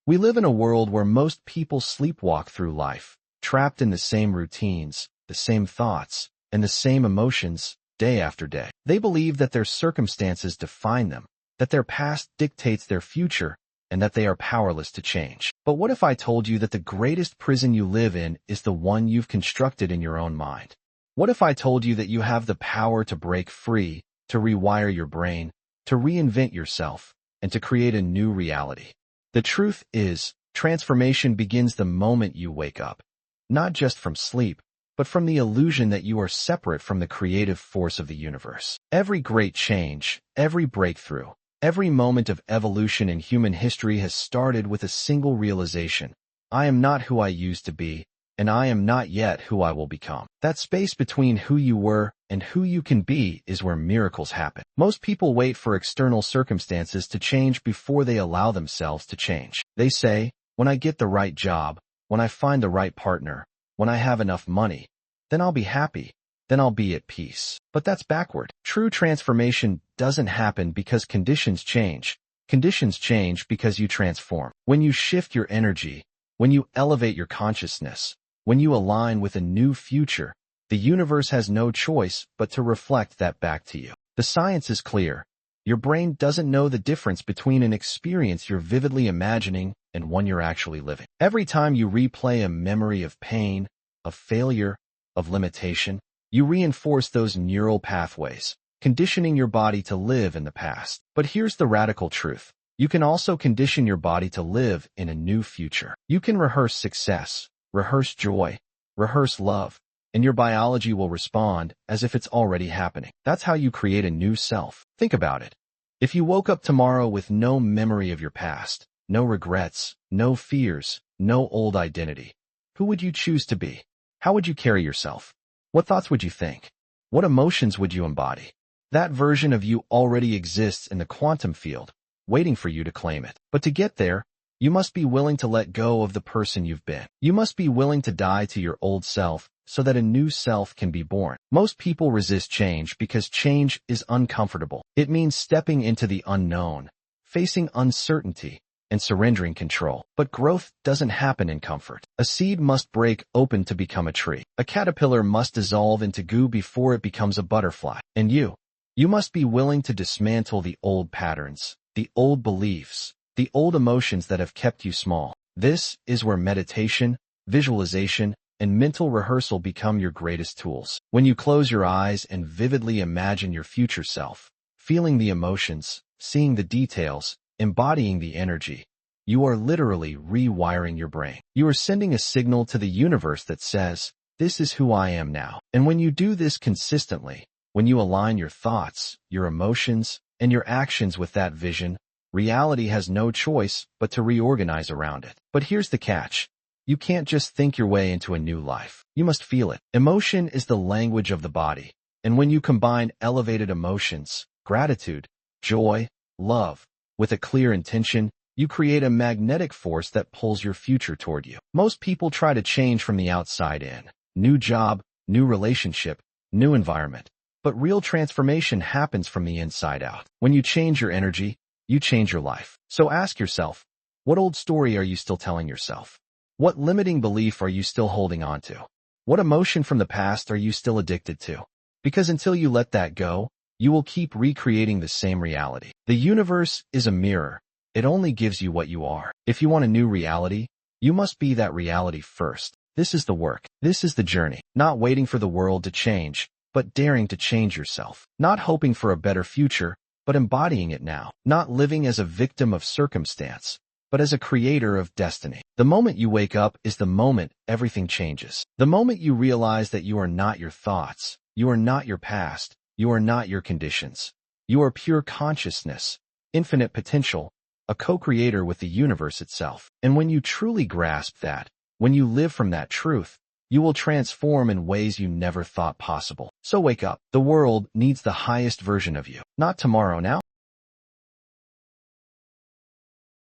We live in a world where most people sleepwalk through life, trapped in the same routines, the same thoughts, and the same emotions day after day. They believe that their circumstances define them, that their past dictates their future, and that they are powerless to change. But what if I told you that the greatest prison you live in is the one you've constructed in your own mind? What if I told you that you have the power to break free, to rewire your brain, to reinvent yourself, and to create a new reality? The truth is, transformation begins the moment you wake up, not just from sleep, but from the illusion that you are separate from the creative force of the universe. Every great change, every breakthrough, every moment of evolution in human history has started with a single realization: I am not who I used to be, and I am not yet who I will become. That space between who you were and who you can be is where miracles happen. Most people wait for external circumstances to change before they allow themselves to change. They say, when I get the right job, when I find the right partner, when I have enough money, then I'll be happy, then I'll be at peace. But that's backward. True transformation doesn't happen because conditions change. Conditions change because you transform. When you shift your energy, when you elevate your consciousness, when you align with a new future, the universe has no choice but to reflect that back to you. The science is clear. Your brain doesn't know the difference between an experience you're vividly imagining and one you're actually living. Every time you replay a memory of pain, of failure, of limitation, you reinforce those neural pathways, conditioning your body to live in the past. But here's the radical truth. You can also condition your body to live in a new future. You can rehearse success, rehearse joy, rehearse love, and your biology will respond as if it's already happening. That's how you create a new self. Think about it. If you woke up tomorrow with no memory of your past, no regrets, no fears, no old identity, who would you choose to be? How would you carry yourself? What thoughts would you think? What emotions would you embody? That version of you already exists in the quantum field, waiting for you to claim it. But to get there, you must be willing to let go of the person you've been. You must be willing to die to your old self so that a new self can be born. Most people resist change because change is uncomfortable. It means stepping into the unknown, facing uncertainty, and surrendering control. But growth doesn't happen in comfort. A seed must break open to become a tree. A caterpillar must dissolve into goo before it becomes a butterfly. And you must be willing to dismantle the old patterns, the old beliefs, the old emotions that have kept you small. This is where meditation, visualization, and mental rehearsal become your greatest tools. When you close your eyes and vividly imagine your future self, feeling the emotions, seeing the details, embodying the energy, you are literally rewiring your brain. You are sending a signal to the universe that says, this is who I am now. And when you do this consistently, when you align your thoughts, your emotions, and your actions with that vision, reality has no choice but to reorganize around it. But here's the catch. You can't just think your way into a new life. You must feel it. Emotion is the language of the body. And when you combine elevated emotions, gratitude, joy, love, with a clear intention, you create a magnetic force that pulls your future toward you. Most people try to change from the outside in. New job, new relationship, new environment. But real transformation happens from the inside out. When you change your energy, you change your life. So ask yourself, what old story are you still telling yourself? What limiting belief are you still holding on to? What emotion from the past are you still addicted to? Because until you let that go, you will keep recreating the same reality. The universe is a mirror. It only gives you what you are. If you want a new reality, you must be that reality first. This is the work. This is the journey. Not waiting for the world to change, but daring to change yourself. Not hoping for a better future, but embodying it now. Not living as a victim of circumstance, but as a creator of destiny. The moment you wake up is the moment everything changes. The moment you realize that you are not your thoughts, you are not your past, you are not your conditions. You are pure consciousness, infinite potential, a co-creator with the universe itself. And when you truly grasp that, when you live from that truth, you will transform in ways you never thought possible. So wake up. The world needs the highest version of you. Not tomorrow now,